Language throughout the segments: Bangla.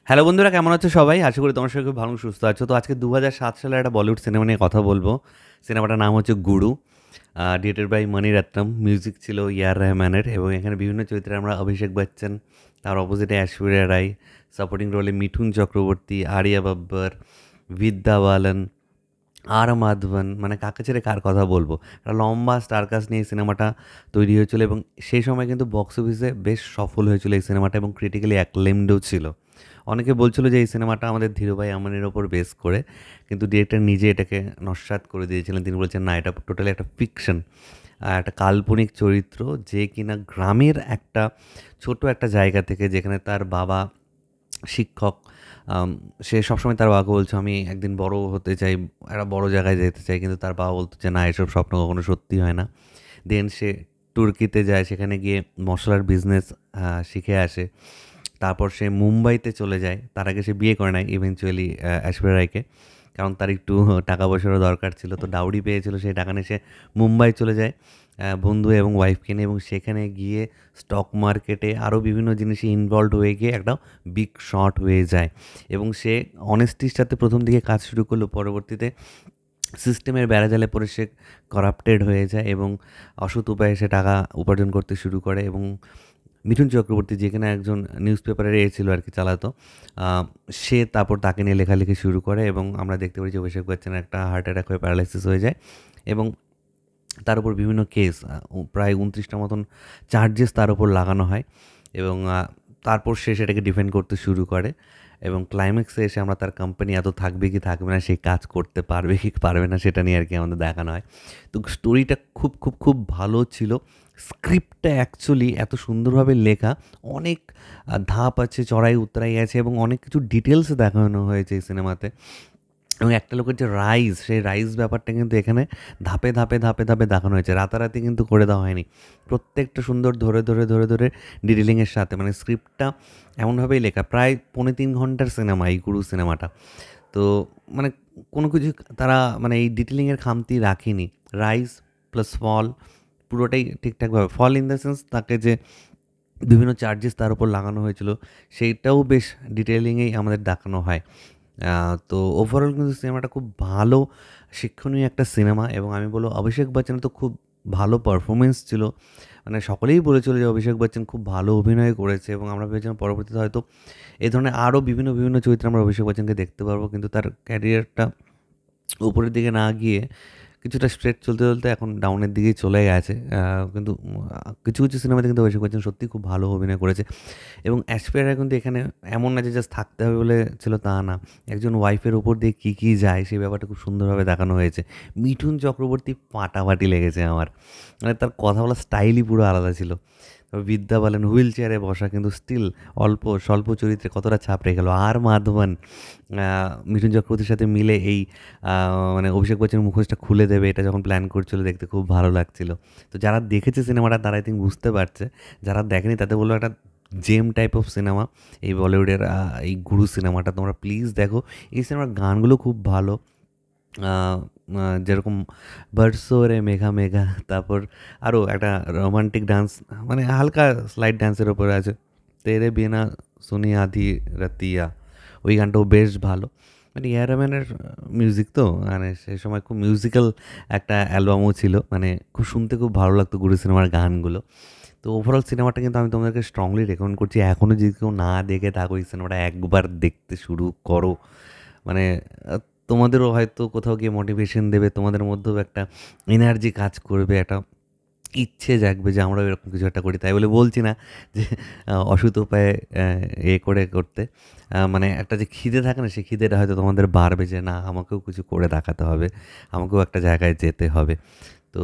হ্যালো বন্ধুরা, কেমন আছো সবাই? আশা করি তোমার সবাই খুব ভালো সুস্থ আছো। তো আজকে ২০০৭ সালের একটা বলিউড সিনেমা নিয়ে কথা বলবো। সিনেমাটার নাম হচ্ছে গুরু। Directed by মণিরত্নম। মিউজিক ছিল এ আর রহমানের এবং এখানে বিভিন্ন চরিত্রে আমরা অভিষেক বচ্চন, তার অপোজিটে ঐশ্বরিয়া রায়, সাপোর্টিং রোলে মিঠুন চক্রবর্তী, আরিয়া বাব্বর, বিদ্যা বালান, আর মাধবন, মানে কাকে ছেড়ে কার কথা বলবো। একটা লম্বা স্টার কাস্ট নিয়ে এই সিনেমাটা তৈরি হয়েছিল এবং সেই সময় কিন্তু বক্স অফিসে বেশ সফল হয়েছিল এই সিনেমাটা এবং ক্রিটিক্যালি অ্যাক্লেমডও ছিল। অনেকে বলছিল যে এই সিনেমাটা আমাদের ধীরুভাই আমানের ওপর বেস করে, কিন্তু ডিরেক্টর নিজে এটাকে নস্যাৎ করে দিয়েছিলেন। তিনি বলছেন না, এটা টোটালি একটা ফিকশন, একটা কাল্পনিক চরিত্র যে কিনা গ্রামের একটা ছোট একটা জায়গা থেকে, যেখানে তার বাবা শিক্ষক। সে সবসময় তার বাবাকে বলছে আমি একদিন বড় হতে চাই, একটা বড় জায়গায় যেতে চাই, কিন্তু তার বাবা বলতো যে না, এসব স্বপ্ন কখনো সত্যি হয় না। দেন সে তুর্কিতে যায়, সেখানে গিয়ে মশলার বিজনেস শিখে আসে। তারপর সে মুম্বাইতে চলে যায়। তার আগে সে বিয়ে করে নেয় ইভেনচুয়ালি ঐশ্বরিয়া রায়কে, কারণ তার একটু টাকা পয়সারও দরকার ছিল। তো ডাউরি পেয়েছিল, সেই টাকা নিয়ে সে মুম্বাই চলে যায় বন্ধু এবং ওয়াইফকে নিয়ে, এবং সেখানে গিয়ে স্টক মার্কেটে আরও বিভিন্ন জিনিসে ইনভলভড হয়ে গিয়ে একটা বিগ শট হয়ে যায়। এবং সে অনেস্টির সাথে প্রথম দিকে কাজ শুরু করলো, পরবর্তীতে সিস্টেমের বেড়াজালে পড়ে সে করাপ্টেড হয়ে যায় এবং অসৎ উপায়ে সে টাকা উপার্জন করতে শুরু করে। এবং মিঠুন চক্রবর্তী, যেখানে একজন নিউজ পেপারের ছিল আর কি, চালাতো, সে তারপর তাকে নিয়ে লেখালেখি শুরু করে এবং আমরা দেখতে পাই যে অভিষেক বচ্চনের একটা হার্ট অ্যাটাক হয়ে প্যারালাইসিস হয়ে যায় এবং তার উপর বিভিন্ন কেস, প্রায় ২৯টার মতন চার্জেস তার উপর লাগানো হয় এবং তারপর সে সেটাকে ডিফেন্ড করতে শুরু করে এবং ক্লাইম্যাক্সে এসে আমরা তার কোম্পানি এত থাকবে কি থাকবে না, সে কাজ করতে পারবে কি পারবে না, সেটা নিয়ে আর কি আমাদের দেখানো হয়। তো স্টোরিটা খুব খুব খুব ভালো ছিল। স্ক্রিপ্টটা অ্যাকচুয়ালি এত সুন্দরভাবে লেখা, অনেক ধাপ আছে, চড়াই উতরাই আছে এবং অনেক কিছু ডিটেলস দেখানো হয়েছে এই সিনেমাতে। এবং একটা লোকের যে রাইজ, সেই রাইজ ব্যাপারটা কিন্তু এখানে ধাপে ধাপে ধাপে ধাপে দেখানো হয়েছে, রাতারাতি কিন্তু করে দেওয়া হয়নি। প্রত্যেকটা সুন্দর ধরে ধরে ধরে ধরে ডিটেলিংয়ের সাথে, মানে স্ক্রিপ্টটা এমনভাবেই লেখা। প্রায় ৩.৫ ঘন্টার সিনেমা এই গুরু সিনেমাটা। তো মানে কোনো কিছু তারা মানে এই ডিটেলিংয়ের খামতি রাখেনি। রাইজ প্লাস ফল পুরোটাই ঠিকঠাকভাবে, ফল ইন দ্য সেন্স তাকে যে বিভিন্ন চার্জেস তার উপর লাগানো হয়েছিল, সেইটাও বেশ ডিটেলিংয়েই আমাদের দেখানো হয়। তো ওভারঅল কিন্তু সিনেমাটা খুব ভালো, শিক্ষণীয় একটা সিনেমা। এবং আমি বলবো অভিষেক বচ্চনের তো খুব ভালো পারফরমেন্স ছিল, মানে সকলেই বলেছিল যে অভিষেক বচ্চন খুব ভালো অভিনয় করেছে এবং আমরা ভেবেছিলাম পরবর্তীতে হয়তো এই ধরনের আরও বিভিন্ন বিভিন্ন চরিত্রে আমরা অভিষেক বচ্চনকে দেখতে পারবো, কিন্তু তার ক্যারিয়ারটা উপরের দিকে না গিয়ে কিছুটা স্ট্রেট চলতে চলতে এখন ডাউনের দিকেই চলে গেছে। কিন্তু কিছু কিছু সিনেমাতে কিন্তু অভিষেক বচ্চন সত্যি খুব ভালো অভিনয় করেছে এবং অ্যাসপিয়াররা কিন্তু এখানে এমন না যে জাস্ট থাকতে হবে বলে ছিল, তা না। একজন ওয়াইফের উপর দিয়ে কী কী যায় সেই ব্যাপারটা খুব সুন্দরভাবে দেখানো হয়েছে। মিঠুন চক্রবর্তী ফাটাফাটি লেগেছে আমার, মানে তার কথা বলার স্টাইলই পুরো আলাদা ছিল। তবে বিদ্যা বালান হুইল চেয়ারে বসা, কিন্তু স্টিল অল্প স্বল্প চরিত্রে কতটা ছাপ রেখে গেল। আর মাধবন মিঠুন চক্রবর্তীর সাথে মিলে এই মানে অভিষেক বচ্চনের মুখোশটা খুলে দেবে, এটা যখন প্ল্যান করছিল দেখতে খুব ভালো লাগছিল। তো যারা দেখেছে সিনেমাটা তারা আই থিঙ্ক বুঝতে পারছে, যারা দেখেনি তাদের বললো একটা জেম টাইপ অফ সিনেমা এই বলিউডের এই গুরু সিনেমাটা তোমরা প্লিজ দেখো। এই সিনেমার গানগুলো খুব ভালো, যেরকম বারসো রে মেঘা মেঘা, তারপর আরও একটা রোমান্টিক ডান্স, মানে হালকা স্লাইড ডান্সের ওপরে আছে, তেরে বিনা সুনি আধি রাতিয়া, ওই গানটাও বেশ ভালো। মানে এ আর রহমানের মিউজিক তো, মানে সেই সময় খুব মিউজিক্যাল একটা অ্যালবামও ছিল, মানে খুব শুনতে খুব ভালো লাগতো গুরু সিনেমার গানগুলো। তো ওভারঅল সিনেমাটা কিন্তু আমি তোমাদেরকে স্ট্রংলি রেকমেন্ড করছি। এখনও যদি কেউ না দেখে থাকো, এই সিনেমাটা একবার দেখতে শুরু করো। মানে তোমাদেরও হয়তো কোথাও গিয়ে মোটিভেশন দেবে, তোমাদের মধ্যেও একটা এনার্জি কাজ করবে, একটা ইচ্ছে জাগবে যে আমরাও এরকম কিছু একটা করি। তাই বলে বলছি না যে অসৎ উপায়ে করে করতে, মানে একটা যে খিদে থাকে না, সেই খিদেটা হয়তো তোমাদের বাড়বে যে না, আমাকেও কিছু করে দেখাতে হবে, আমাকেও একটা জায়গায় যেতে হবে। তো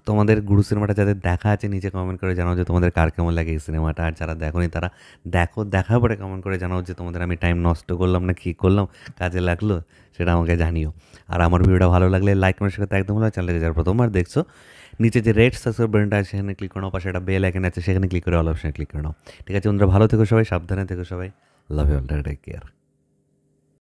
তোমাদের গুরু সিনেমাটা যাদের দেখা আছে নিচে কমেন্ট করে জানাও যে তোমাদের কার কেমন লাগে এই সিনেমাটা। আর যারা দেখোনি তারা দেখো, দেখার পরে কমেন্ট করে জানাও যে তোমাদের আমি টাইম নষ্ট করলাম না কী করলাম, কাজে লাগলো, সেটা আমাকে জানিও। আর আমার ভিডিওটা ভালো লাগলে লাইক করার সাথে একদম ভালো, চ্যানেলে যারা প্রথমবার দেখছো নিচে যে রেড সাবস্ক্রাইব বাটনটা আছে সেখানে ক্লিক করে নাও, পাশে একটা বেল আইকন আছে সেখানে ক্লিক করে অল অপশনে ক্লিক করে নাও। ঠিক আছে বন্ধুরা, ভালো থেকো সবাই, সাবধানে থেকো সবাই, love you all, take care.